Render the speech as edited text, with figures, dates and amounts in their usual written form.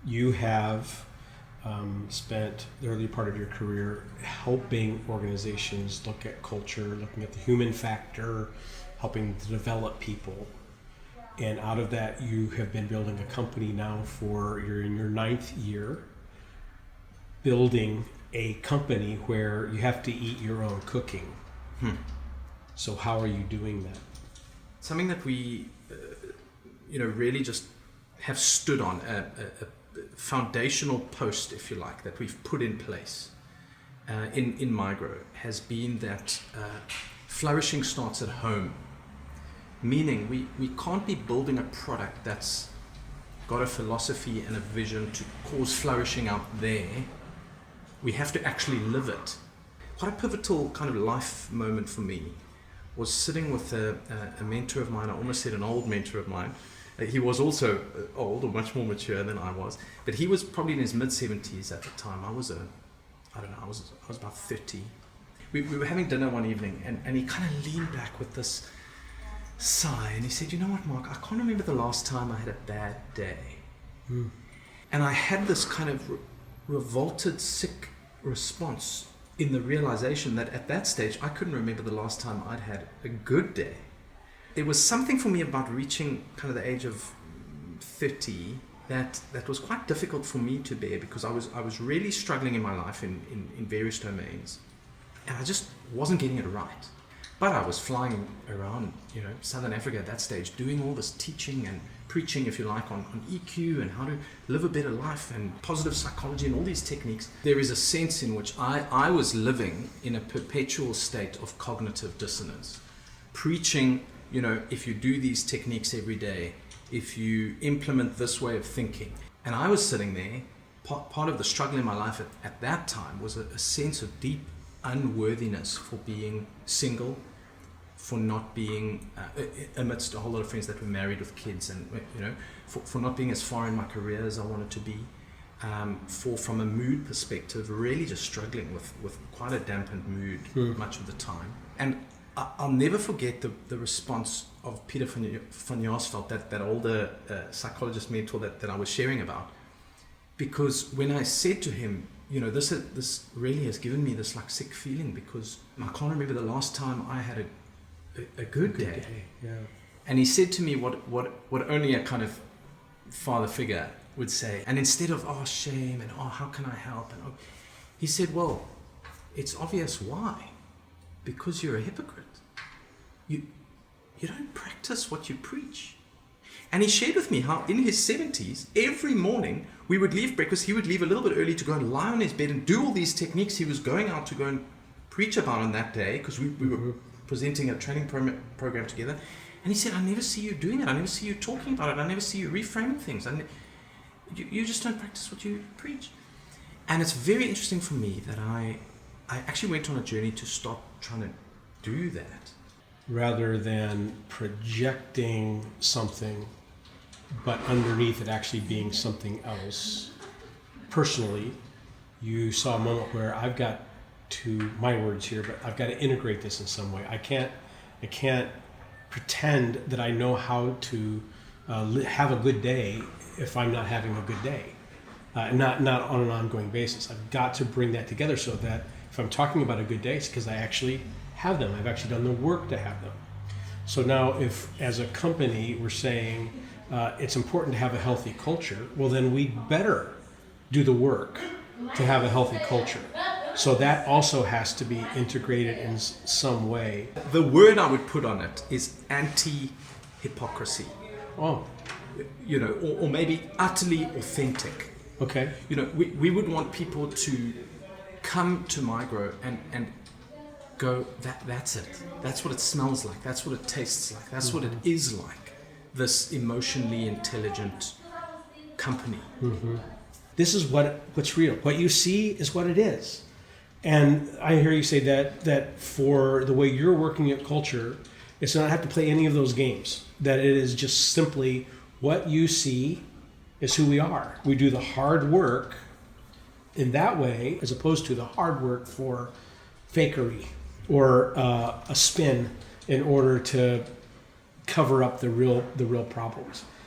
You have spent the early part of your career helping organizations look at culture, looking at the human factor, helping to develop people. And out of that, you have been building a company now you're in your 9th year, building a company where you have to eat your own cooking. So how are you doing that? Something that we, really just have stood on, a foundational post, if you like, that we've put in place in Mygrow has been that flourishing starts at home. Meaning we can't be building a product that's got a philosophy and a vision to cause flourishing out there. We have to actually live it. Quite a pivotal kind of life moment for me was sitting with a mentor of mine. I almost said an old mentor of mine. He was also old, or much more mature than I was, but he was probably in his mid-70s at the time. I was about 30. We were having dinner one evening, and he kind of leaned back with this sigh, and he said, "You know what, Mark, I can't remember the last time I had a bad day." And I had this kind of revolted, sick response in the realization that at that stage I couldn't remember the last time I'd had a good day. There was something for me about reaching kind of the age of 30 that was quite difficult for me to bear, because I was really struggling in my life in various domains, and I just wasn't getting it right. But I was flying around, Southern Africa at that stage, doing all this teaching and preaching, if you like, on EQ and how to live a better life and positive psychology and all these techniques. There is a sense in which I was living in a perpetual state of cognitive dissonance, preaching, if you do these techniques every day, if you implement this way of thinking. And I was sitting there, part of the struggle in my life at that time was a sense of deep unworthiness for being single, for not being amidst a whole lot of friends that were married with kids, and for not being as far in my career as I wanted to be, from a mood perspective, really just struggling with quite a dampened mood much of the time. And I'll never forget the response of Peter van Jaarsveld, that older psychologist mentor that I was sharing about, because when I said to him, this really has given me this like sick feeling, because I can't remember the last time I had a good day. Yeah. And he said to me what only a kind of father figure would say. And instead of, "Oh, shame," and "Oh, how can I help?" and he said, "Well, it's obvious why. Because you're a hypocrite. You don't practice what you preach." And he shared with me how in his 70s, every morning we would leave breakfast, he would leave a little bit early to go and lie on his bed and do all these techniques he was going out to go and preach about on that day, because we were presenting a training program together. And he said, "I never see you doing it. I never see you talking about it. I never see you reframing things. And you just don't practice what you preach." And it's very interesting for me that I actually went on a journey to stop trying to do that. Rather than projecting something, but underneath it actually being something else. Personally, you saw a moment where I've got to, my words here, but I've got to integrate this in some way. I can't pretend that I know how to have a good day if I'm not having a good day. Not on an ongoing basis. I've got to bring that together so that if I'm talking about a good day, it's because I actually have them. I've actually done the work to have them. So now if, as a company, we're saying it's important to have a healthy culture, well, then we'd better do the work to have a healthy culture. So that also has to be integrated in some way. The word I would put on it is anti-hypocrisy. Oh. Or maybe utterly authentic. Okay. We would want people to come to Mygrow and go, that's it. That's what it smells like. That's what it tastes like. That's what it is like. This emotionally intelligent company. Mm-hmm. This is what's real. What you see is what it is. And I hear you say that for the way you're working at culture, it's not have to play any of those games. That it is just simply what you see is who we are. We do the hard work in that way, as opposed to the hard work for fakery or a spin in order to cover up the real problems.